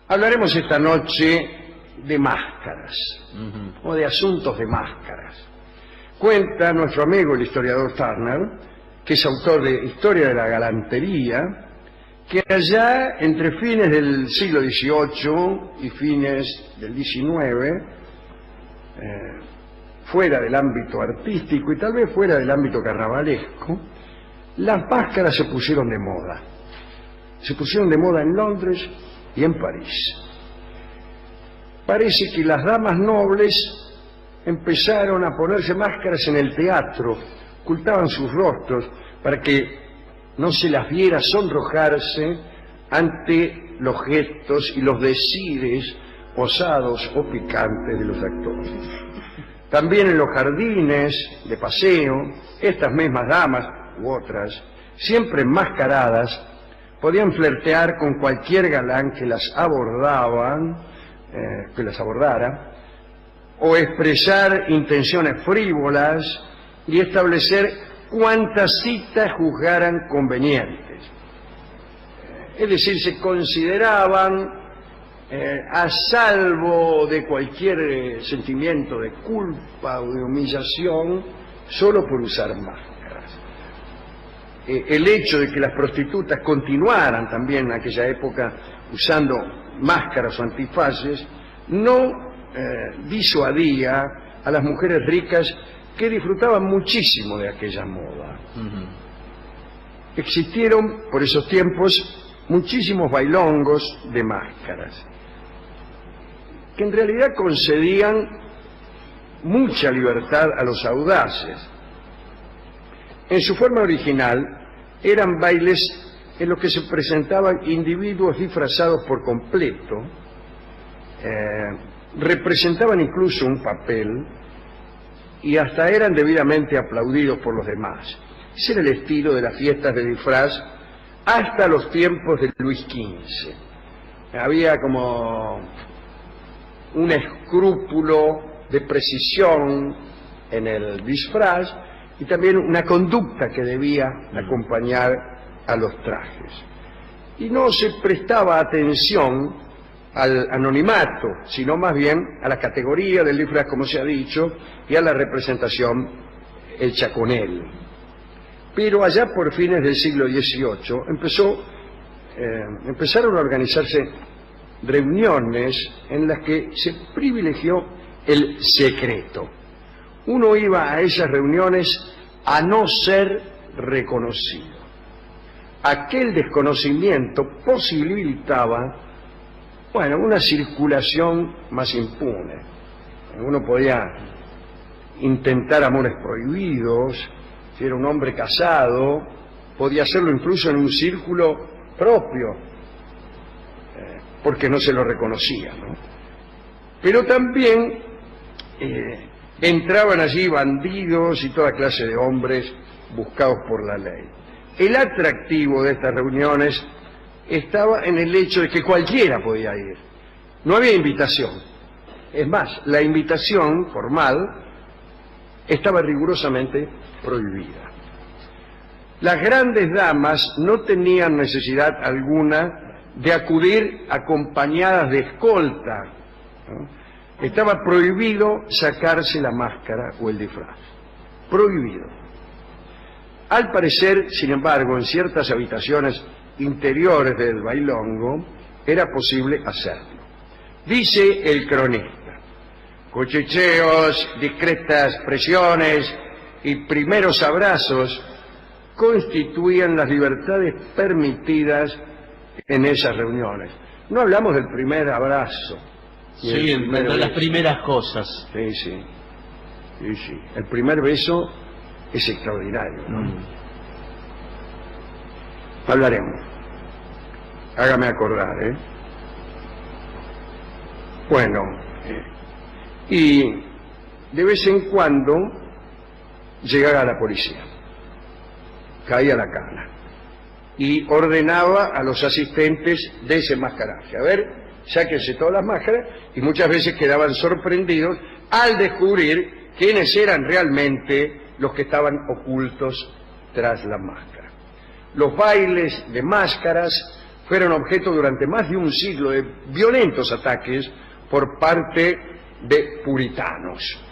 Hablaremos esta noche de máscaras, o de asuntos de máscaras. Cuenta nuestro amigo el historiador Turner, que es autor de Historia de la Galantería, que allá entre fines del siglo XVIII y fines del XIX, fuera del ámbito artístico y tal vez fuera del ámbito carnavalesco, las máscaras se pusieron de moda. Se pusieron de moda en Londres y en París. Parece que las damas nobles empezaron a ponerse máscaras en el teatro, ocultaban sus rostros para que no se las viera sonrojarse ante los gestos y los decires osados o picantes de los actores. También en los jardines de paseo, estas mismas damas u otras, siempre enmascaradas, podían flirtear con cualquier galán que las abordara, o expresar intenciones frívolas y establecer cuantas citas juzgaran convenientes. Es decir, se consideraban a salvo de cualquier sentimiento de culpa o de humillación solo por usar máscaras. El hecho de que las prostitutas continuaran también en aquella época usando máscaras o antifaces no disuadía a las mujeres ricas que disfrutaban muchísimo de aquella moda. Existieron por esos tiempos muchísimos bailongos de máscaras que en realidad concedían mucha libertad a los audaces. En su forma original eran bailes en los que se presentaban individuos disfrazados por completo, representaban incluso un papel y hasta eran debidamente aplaudidos por los demás. Ese era el estilo de las fiestas de disfraz hasta los tiempos de Luis XV. Había como un escrúpulo de precisión en el disfraz y también una conducta que debía acompañar a los trajes. Y no se prestaba atención al anonimato, sino más bien a la categoría del disfraz, como se ha dicho, y a la representación hecha con él. Pero allá por fines del siglo XVIII empezaron a organizarse reuniones en las que se privilegió el secreto. Uno iba a esas reuniones a no ser reconocido. Aquel desconocimiento posibilitaba, una circulación más impune. Uno podía intentar amores prohibidos, si era un hombre casado, podía hacerlo incluso en un círculo propio, porque no se lo reconocía, ¿no? Pero también entraban allí bandidos y toda clase de hombres buscados por la ley. El atractivo de estas reuniones estaba en el hecho de que cualquiera podía ir. No había invitación. Es más, la invitación formal estaba rigurosamente prohibida. Las grandes damas no tenían necesidad alguna de acudir acompañadas de escolta, ¿no? Estaba prohibido sacarse la máscara o el disfraz. Prohibido. Al parecer, sin embargo, en ciertas habitaciones interiores del bailongo era posible hacerlo. Dice el cronista: cuchicheos, discretas presiones y primeros abrazos constituían las libertades permitidas en esas reuniones. No hablamos del primer abrazo. Sí, de las primeras cosas. Sí. El primer beso es extraordinario, ¿no? Hablaremos. Hágame acordar, ¿eh? Bueno, y de vez en cuando llegaba la policía, caía la cana y ordenaba a los asistentes desenmascararse. A ver, sáquense todas las máscaras, y muchas veces quedaban sorprendidos al descubrir quiénes eran realmente los que estaban ocultos tras la máscara. Los bailes de máscaras fueron objeto durante más de un siglo de violentos ataques por parte de puritanos.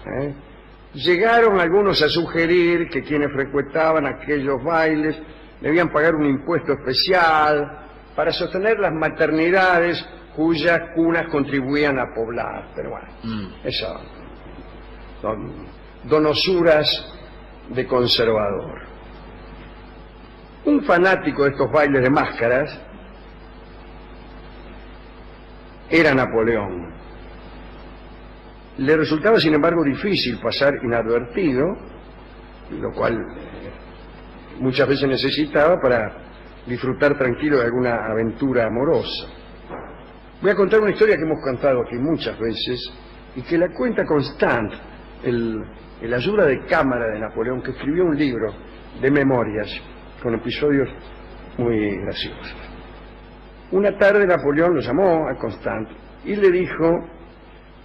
Llegaron algunos a sugerir que quienes frecuentaban aquellos bailes debían pagar un impuesto especial para sostener las maternidades cuyas cunas contribuían a poblar. Pero bueno, eso son donosuras de conservador. Un fanático de estos bailes de máscaras era Napoleón. Le resultaba, sin embargo, difícil pasar inadvertido, lo cual muchas veces necesitaba para disfrutar tranquilo de alguna aventura amorosa. Voy a contar una historia que hemos contado aquí muchas veces y que la cuenta Constant, el ayuda de cámara de Napoleón, que escribió un libro de memorias con episodios muy graciosos. Una tarde Napoleón lo llamó a Constant y le dijo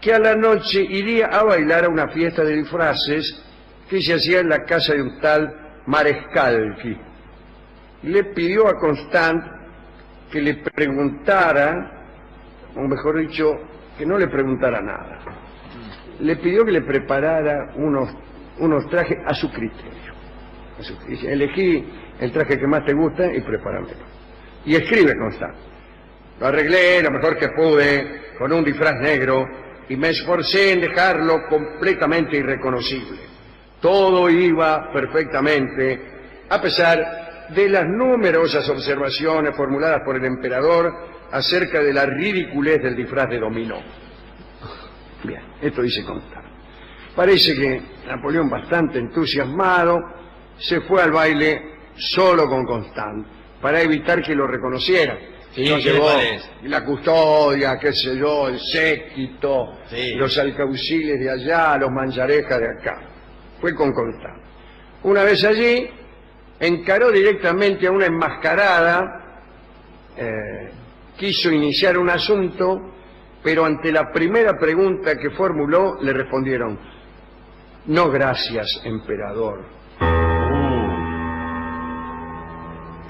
que a la noche iría a bailar a una fiesta de disfraces que se hacía en la casa de un tal Marescalchi. Le pidió a Constant que le preguntara, o mejor dicho, que no le preguntara nada. Le pidió que le preparara unos trajes a su criterio. Dice, elegí el traje que más te gusta y prepáramelo. Y escribe Constant: lo arreglé lo mejor que pude con un disfraz negro y me esforcé en dejarlo completamente irreconocible. Todo iba perfectamente, a pesar de las numerosas observaciones formuladas por el emperador acerca de la ridiculez del disfraz de dominó. Bien, esto dice Constant. Parece que Napoleón, bastante entusiasmado, se fue al baile solo con Constant para evitar que lo reconociera. Sí, no ¿qué llevó le parece? la custodia, qué sé yo, el séquito, Sí. los alcauciles de allá, los manjarejas de acá. Fue con Constant. Una vez allí, encaró directamente a una enmascarada, quiso iniciar un asunto, pero ante la primera pregunta que formuló, le respondieron: no gracias, emperador.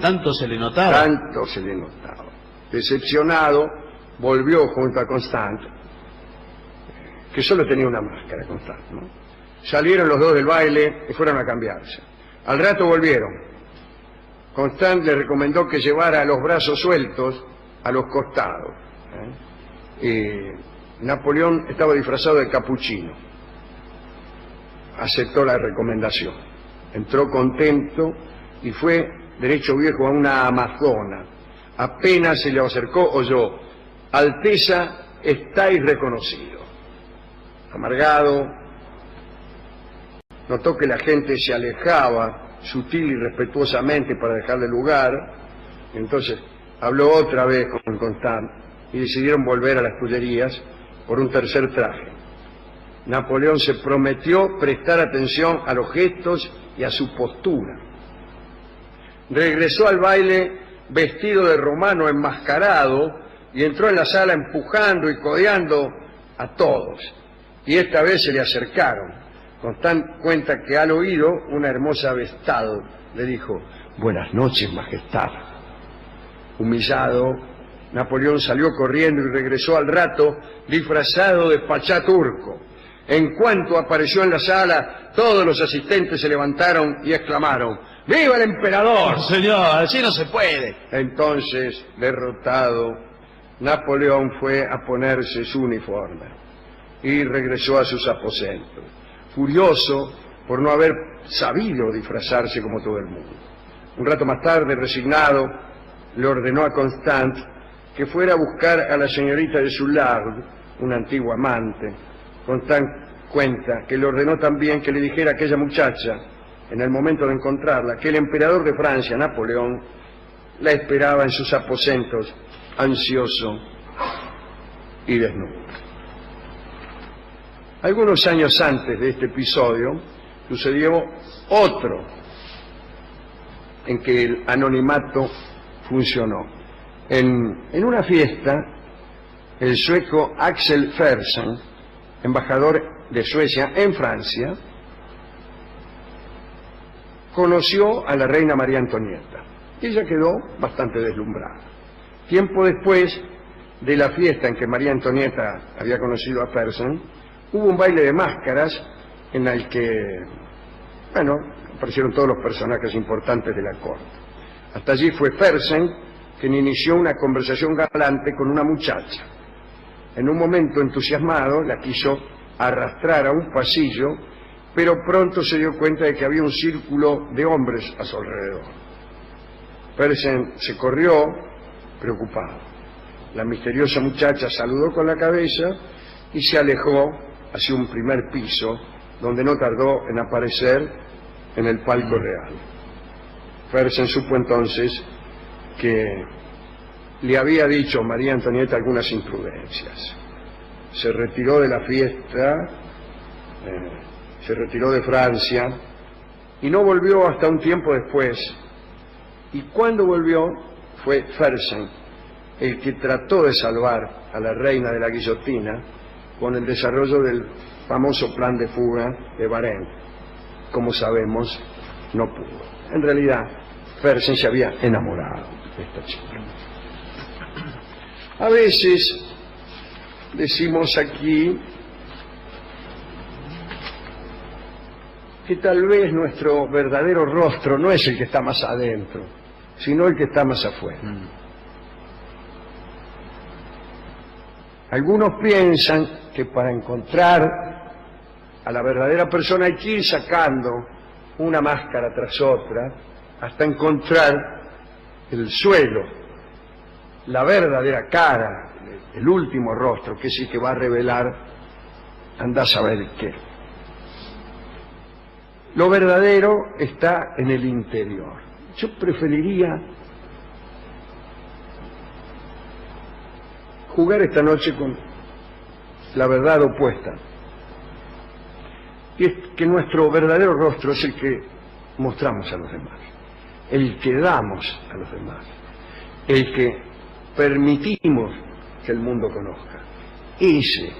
Tanto se le notaba. Tanto se le notaba. Decepcionado, volvió junto a Constant, que solo tenía una máscara, Constant, ¿no? Salieron los dos del baile y fueron a cambiarse. Al rato volvieron. Constant le recomendó que llevara los brazos sueltos a los costados. Napoleón estaba disfrazado de capuchino. Aceptó la recomendación. Entró contento y fue derecho viejo a una amazona. Apenas se le acercó, oyó: Alteza, estáis reconocido. Amargado, notó que la gente se alejaba sutil y respetuosamente para dejarle lugar. Entonces habló otra vez con Constant y decidieron volver a las Tullerías por un tercer traje. Napoleón se prometió prestar atención a los gestos y a su postura. Regresó al baile vestido de romano enmascarado y entró en la sala empujando y codeando a todos. Y esta vez se le acercaron. Constant cuenta que al oído una hermosa Vestal le dijo: buenas noches, majestad. Humillado, Napoleón salió corriendo y regresó al rato disfrazado de pachá turco. En cuanto apareció en la sala, todos los asistentes se levantaron y exclamaron: ¡viva el emperador! No, señor, así no se puede. Entonces, derrotado, Napoleón fue a ponerse su uniforme y regresó a sus aposentos, furioso por no haber sabido disfrazarse como todo el mundo. Un rato más tarde, resignado, le ordenó a Constant que fuera a buscar a la señorita de Soulard, una antigua amante. Constant cuenta que le ordenó también que le dijera a aquella muchacha, en el momento de encontrarla, que el emperador de Francia, Napoleón, la esperaba en sus aposentos, ansioso y desnudo. Algunos años antes de este episodio, sucedió otro en que el anonimato funcionó. En una fiesta, el sueco Axel Fersen, embajador de Suecia en Francia, conoció a la reina María Antonieta. Ella quedó bastante deslumbrada. Tiempo después de la fiesta en que María Antonieta había conocido a Fersen, hubo un baile de máscaras en el que, bueno, aparecieron todos los personajes importantes de la corte. Hasta allí fue Fersen quien inició una conversación galante con una muchacha. En un momento entusiasmado la quiso arrastrar a un pasillo, pero pronto se dio cuenta de que había un círculo de hombres a su alrededor. Fersen se corrió preocupado. La misteriosa muchacha saludó con la cabeza y se alejó hacia un primer piso, donde no tardó en aparecer en el palco real. Fersen supo entonces que le había dicho María Antonieta algunas imprudencias. Se retiró de la fiesta, se retiró de Francia y no volvió hasta un tiempo después. Y cuando volvió fue Fersen el que trató de salvar a la reina de la guillotina con el desarrollo del famoso plan de fuga de Varenne. Como sabemos, no pudo. En realidad, Fersen se había enamorado de esta chica. A veces decimos aquí que tal vez nuestro verdadero rostro no es el que está más adentro, sino el que está más afuera. Algunos piensan que para encontrar a la verdadera persona hay que ir sacando una máscara tras otra hasta encontrar el suelo, la verdadera cara, el último rostro, que es el que va a revelar, anda a saber qué. Lo verdadero está en el interior. Yo preferiría jugar esta noche con la verdad opuesta, y es que nuestro verdadero rostro es el que mostramos a los demás, el que damos a los demás, el que permitimos que el mundo conozca. Ese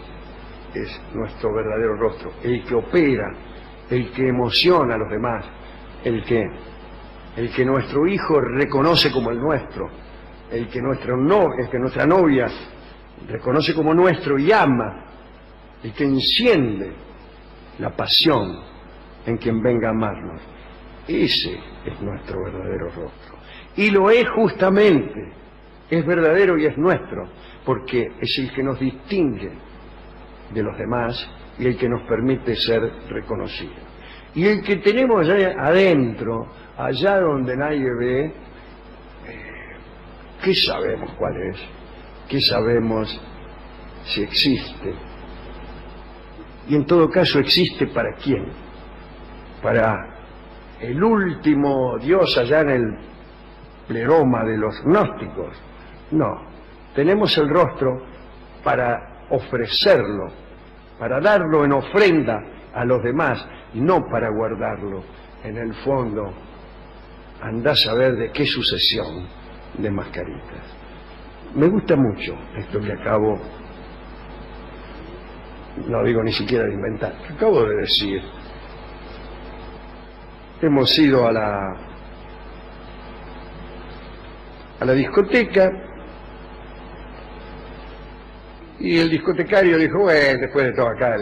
es nuestro verdadero rostro, el que opera, el que emociona a los demás, el que nuestro hijo reconoce como el nuestro, el que nuestra novia reconoce como nuestro y ama, el que enciende la pasión en quien venga a amarnos. Ese es nuestro verdadero rostro. Y lo es justamente, es verdadero y es nuestro, porque es el que nos distingue de los demás y el que nos permite ser reconocidos. Y el que tenemos allá adentro, allá donde nadie ve, ¿qué sabemos cuál es? ¿Qué sabemos si existe? Y en todo caso, ¿existe para quién? ¿Para el último Dios allá en el pleroma de los gnósticos? No, tenemos el rostro para ofrecerlo, para darlo en ofrenda a los demás, y no para guardarlo en el fondo. Andá a saber de qué sucesión de mascaritas. Me gusta mucho esto que acabo, no digo ni siquiera de inventar, que acabo de decir. Hemos ido a la discoteca y el discotecario dijo, bueno, después de todo acá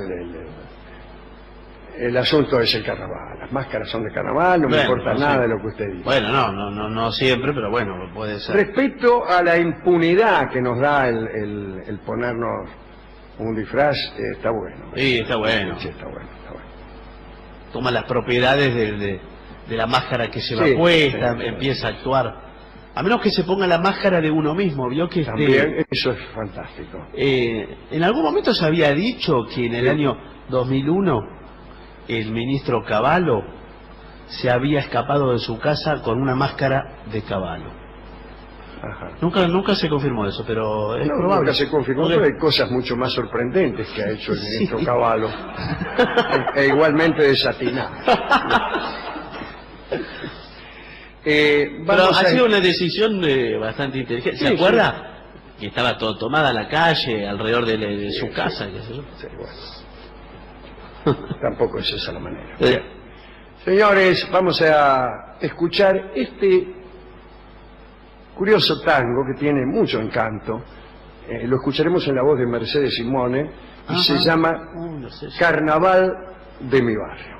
el asunto es el carnaval, las máscaras son de carnaval, no me importa nada de lo que usted dice. Bueno, no siempre, pero bueno, puede ser. Respecto a la impunidad que nos da el ponernos un disfraz, está bueno. Sí, está bueno. Sí, está bueno, está bueno. Toma las propiedades de la máscara que lleva puesta, empieza a actuar. A menos que se ponga la máscara de uno mismo, vio que también eso es fantástico. En algún momento se había dicho que en el año 2001 el ministro Cavallo se había escapado de su casa con una máscara de caballo. Ajá. Nunca se confirmó eso, pero es probable. Nunca se confirmó, pero hay cosas mucho más sorprendentes que ha hecho el ministro Cavallo, e igualmente desatinadas. Pero ha sido una decisión bastante inteligente. ¿Se acuerda? Que estaba todo tomada la calle alrededor de su casa. Qué sé yo. Sí, bueno. Tampoco es esa la manera. Bien. Señores, vamos a escuchar este curioso tango que tiene mucho encanto. Lo escucharemos en la voz de Mercedes Simone y se llama No sé. Carnaval de mi barrio.